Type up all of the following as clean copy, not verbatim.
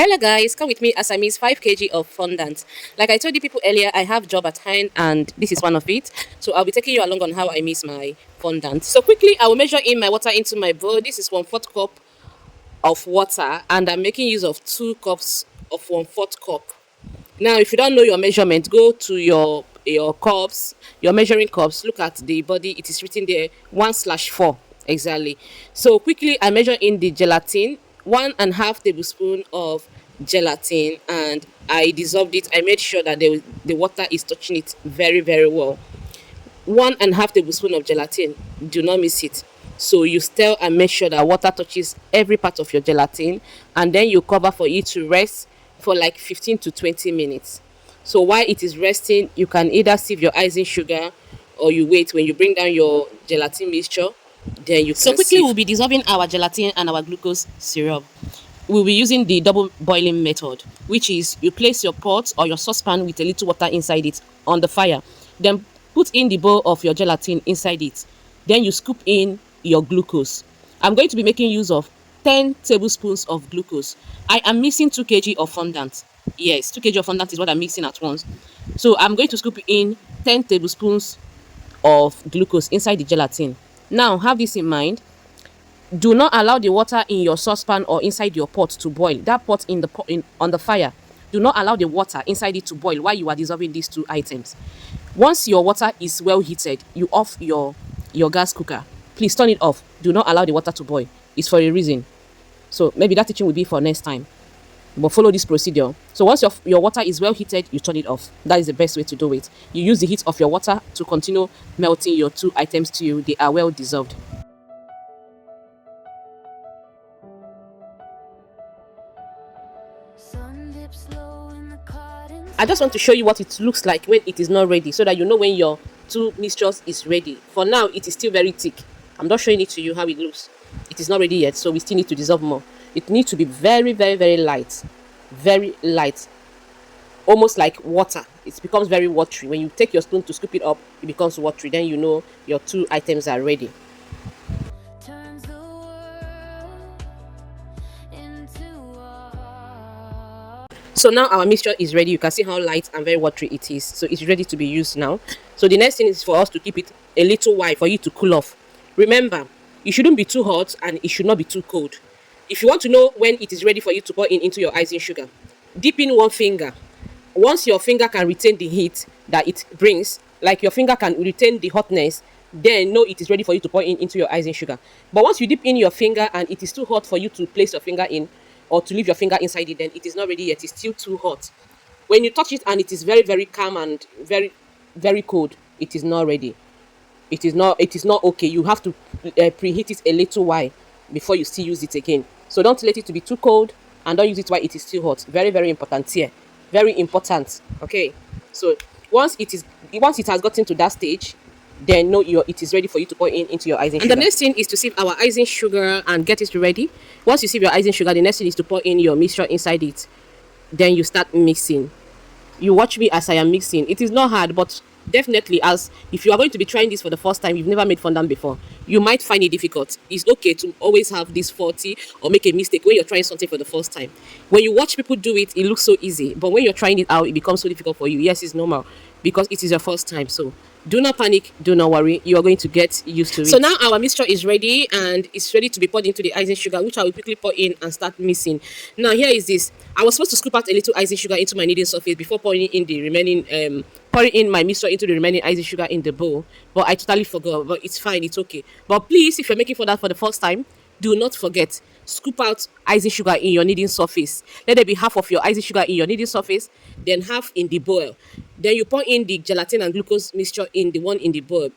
Hello guys, come with me as I miss 5 kg of fondant. Like I told you people earlier, I have job at hand and this is one of it. So I'll be taking you along on how I miss my fondant. So quickly, I will measure in my water into my bowl. This is 1/4 cup of water and I'm making use of 2 cups of 1/4 cup. Now, if you don't know your measurement, go to your cups, your measuring cups. Look at the body. It is written there 1/4 exactly. So quickly, I measure in the gelatin, 1.5 tablespoon of gelatin, and I dissolved it. I made sure that the water is touching it very well. 1.5 tablespoon of gelatin. Do not miss it. So you stir and make sure that water touches every part of your gelatin, and then you cover for it to rest for like 15 to 20 minutes. So while it is resting, you can either sieve your icing sugar or you wait. When you bring down your gelatin mixture, then you can So quickly, we'll be dissolving our gelatin and our glucose syrup. We'll be using the double boiling method, which is you place your pot or your saucepan with a little water inside it on the fire. Then put in the bowl of your gelatin inside it. Then you scoop in your glucose. I'm going to be making use of 10 tablespoons of glucose. I am mixing 2 kg of fondant. Yes, 2 kg of fondant is what I'm mixing at once. So I'm going to scoop in 10 tablespoons of glucose inside the gelatin. Now, have this in mind. Do not allow the water in your saucepan or inside your pot to boil. That pot in the on the fire. Do not allow the water inside it to boil while you are dissolving these two items. Once your water is well heated, you off your gas cooker. Please turn it off. Do not allow the water to boil. It's for a reason. So maybe that teaching will be for next time. But follow this procedure. So once your water is well heated, you turn it off. That is the best way to do it. You use the heat of your water to continue melting your two items till they are well dissolved. I just want to show you what it looks like when it is not ready, so that you know when your two mixtures is ready. For now, it is still very thick. I'm not showing it to you how it looks. It is not ready yet, so we still need to dissolve more. It needs to be very light. Very light. Almost like water. It becomes very watery. When you take your spoon to scoop it up, it becomes watery. Then you know your two items are ready. So now our mixture is ready. You can see how light and very watery it is. So it's ready to be used now. So the next thing is for us to keep it a little while for you to cool off. Remember, it shouldn't be too hot and it should not be too cold. If you want to know when it is ready for you to pour in into your icing sugar, dip in one finger. Once your finger can retain the heat that it brings, like your finger can retain the hotness, then know it is ready for you to pour in into your icing sugar. But once you dip in your finger and it is too hot for you to place your finger in, or to leave your finger inside it, then it is not ready yet. It's still too hot. When you touch it and it is very calm and very cold, it is not ready. It is not okay. You have to preheat it a little while before you still use it again. So don't let it to be too cold and don't use it while it is still hot. Very important here. Very important. Okay. So once it has gotten to that stage, then know it is ready for you to pour in into your icing sugar. And the next thing is to sieve our icing sugar and get it ready. Once you sieve your icing sugar, the next thing is to pour in your mixture inside it. Then you start mixing. You watch me as I am mixing. It is not hard, but definitely, as if you are going to be trying this for the first time, you've never made fondant before, you might find it difficult. It's okay to always have this faulty or make a mistake when you're trying something for the first time. When you watch people do it, it looks so easy, but when you're trying it out, it becomes so difficult for you. Yes, it's normal because it is your first time. So do not panic, do not worry, you are going to get used to it. So now our mixture is ready and it's ready to be poured into the icing sugar, which I will quickly pour in and start mixing. Now here is this. I was supposed to scoop out a little icing sugar into my kneading surface before pouring in the remaining pouring in my mixture into the remaining icing sugar in the bowl, but I totally forgot. But it's fine, it's okay. But please, if you're making for that for the first time, do not forget, scoop out icing sugar in your kneading surface. Let there be half of your icing sugar in your kneading surface, then half in the bowl. Then you pour in the gelatin and glucose mixture in the one in the bowl.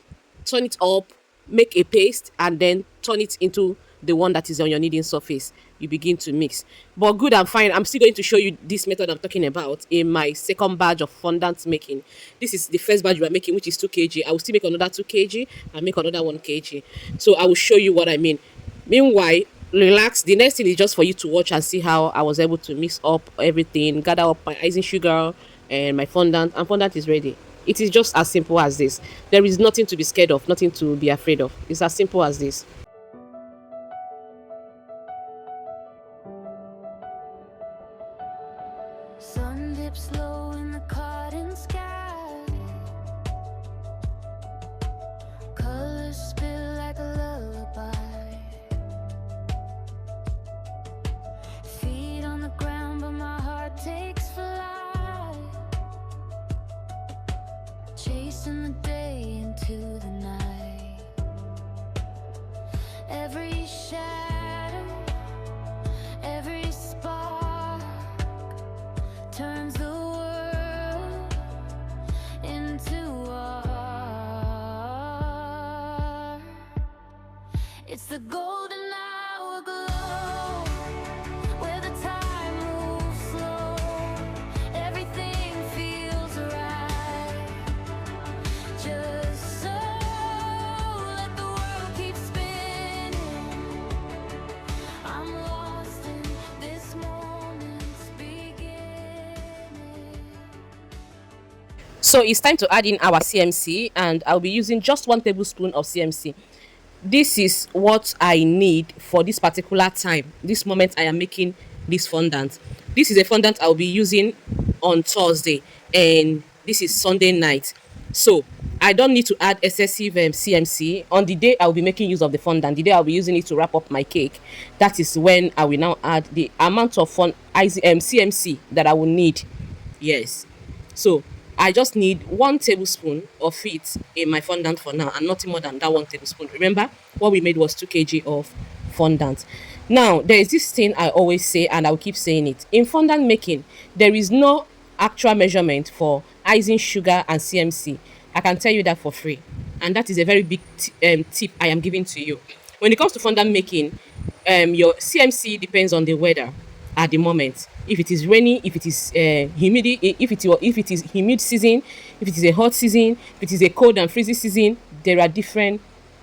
Turn it up, make a paste, and then turn it into the one that is on your kneading surface. You begin to mix. But good and fine, I'm still going to show you this method I'm talking about in my second batch of fondant making. This is the first batch we are making, which is 2 kg. I will still make another 2 kg and make another 1 kg. So I will show you what I mean. Meanwhile, relax. The next thing is just for you to watch and see how I was able to mix up everything, gather up my icing sugar and my fondant, and fondant is ready. It is just as simple as this. There is nothing to be scared of, nothing to be afraid of. It's as simple as this. lips low in the cotton sky. Colors spill like a lullaby. Feet on the ground, but my heart takes flight. Chasing the day into the night. Every shadow, every spark turns the world into art. It's the golden hour glow, where the time moves slow. Everything feels right. Just so let the world keep spinning. I'm lost in this moment's beginning. So it's time to add in our CMC, and I'll be using just 1 tablespoon of CMC. This is what I need for this particular time, this moment I am making this fondant. This is a fondant I'll be using on Thursday, and this is Sunday night. So I don't need to add excessive CMC on the day I'll be making use of the fondant. The day I'll be using it to wrap up my cake, that is when I will now add the amount of CMC that I will need. Yes. So I just need 1 tablespoon of it in my fondant for now, and nothing more than that 1 tablespoon. Remember, what we made was 2 kg of fondant. Now, there is this thing I always say, and I'll keep saying it. In fondant making, there is no actual measurement for icing sugar and CMC. I can tell you that for free. And that is a very big tip I am giving to you. When it comes to fondant making, your CMC depends on the weather at the moment. If it is rainy, if it is humidity, if it is humid season, if it is a hot season, if it is a cold and freezing season, there are different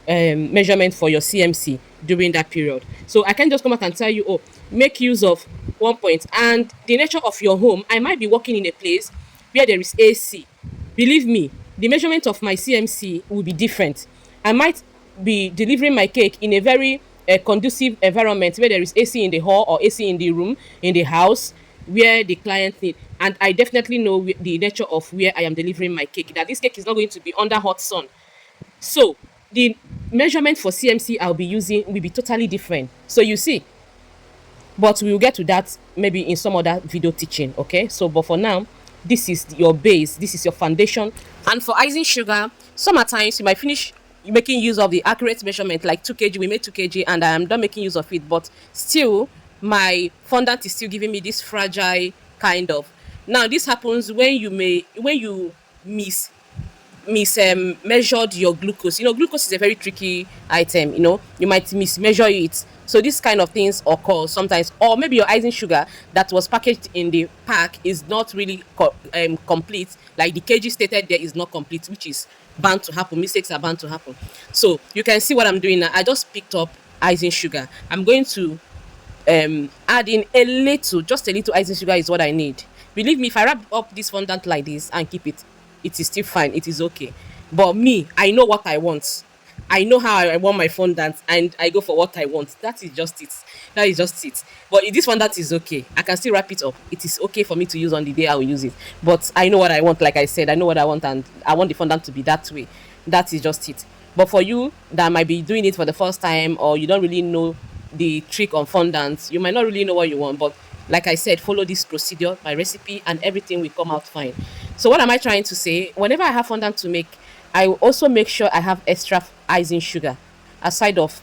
measurements for your CMC during that period. So I can just come out and tell you, oh, make use of 1 point. And the nature of your home, I might be working in a place where there is AC. Believe me, the measurement of my CMC will be different. I might be delivering my cake in a very conducive environment where there is AC in the hall or AC in the room, in the house where the client need. And I definitely know the nature of where I am delivering my cake, that this cake is not going to be under hot sun. So the measurement for CMC I'll be using will be totally different. So you see, but we will get to that maybe in some other video teaching. Okay, so but for now, this is your base, this is your foundation. And for icing sugar, sometimes you might finish making use of the accurate measurement, like 2 kg. We made 2 kg and I am done making use of it, but still my fondant is still giving me this fragile kind of. Now this happens when you measured your glucose. Glucose is a very tricky item. You might mismeasure it. So this kind of things occur sometimes, or maybe your icing sugar that was packaged in the pack is not really complete. Like the kg stated there is not complete, which is bound to happen. Mistakes are bound to happen. So you can see what I'm doing now. I just picked up icing sugar. I'm going to add in a little, just a little icing sugar is what I need. Believe me, if I wrap up this fondant like this and keep it, it is still fine. It is okay. But me, I know what I want. I know how I want my fondant, and I go for what I want. That is just it. That is just it. But this fondant is okay. I can still wrap it up. It is okay for me to use on the day I will use it. But I know what I want. Like I said, I know what I want, and I want the fondant to be that way. That is just it. But for you that might be doing it for the first time, or you don't really know the trick on fondants, you might not really know what you want. But like I said, follow this procedure, my recipe, and everything will come out fine. So what am I trying to say? Whenever I have fondant to make, I will also make sure I have extra icing sugar aside of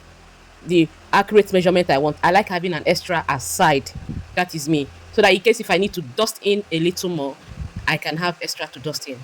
the accurate measurement I want. I like having an extra aside. That is me. So that in case if I need to dust in a little more, I can have extra to dust in.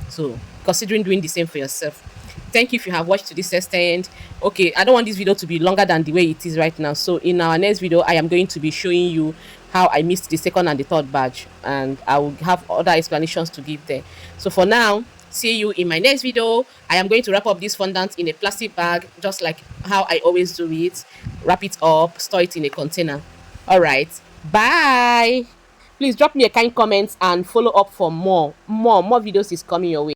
So considering doing the same for yourself. Thank you if you have watched to this extent. Okay, I don't want this video to be longer than the way it is right now. So in our next video, I am going to be showing you how I missed the second and the third batch, and I will have other explanations to give there. So for now, see you in my next video. I am going to wrap up this fondant in a plastic bag, just like how I always do it. Wrap it up, store it in a container. All right, bye. Please drop me a kind comment and follow up for more videos is coming your way.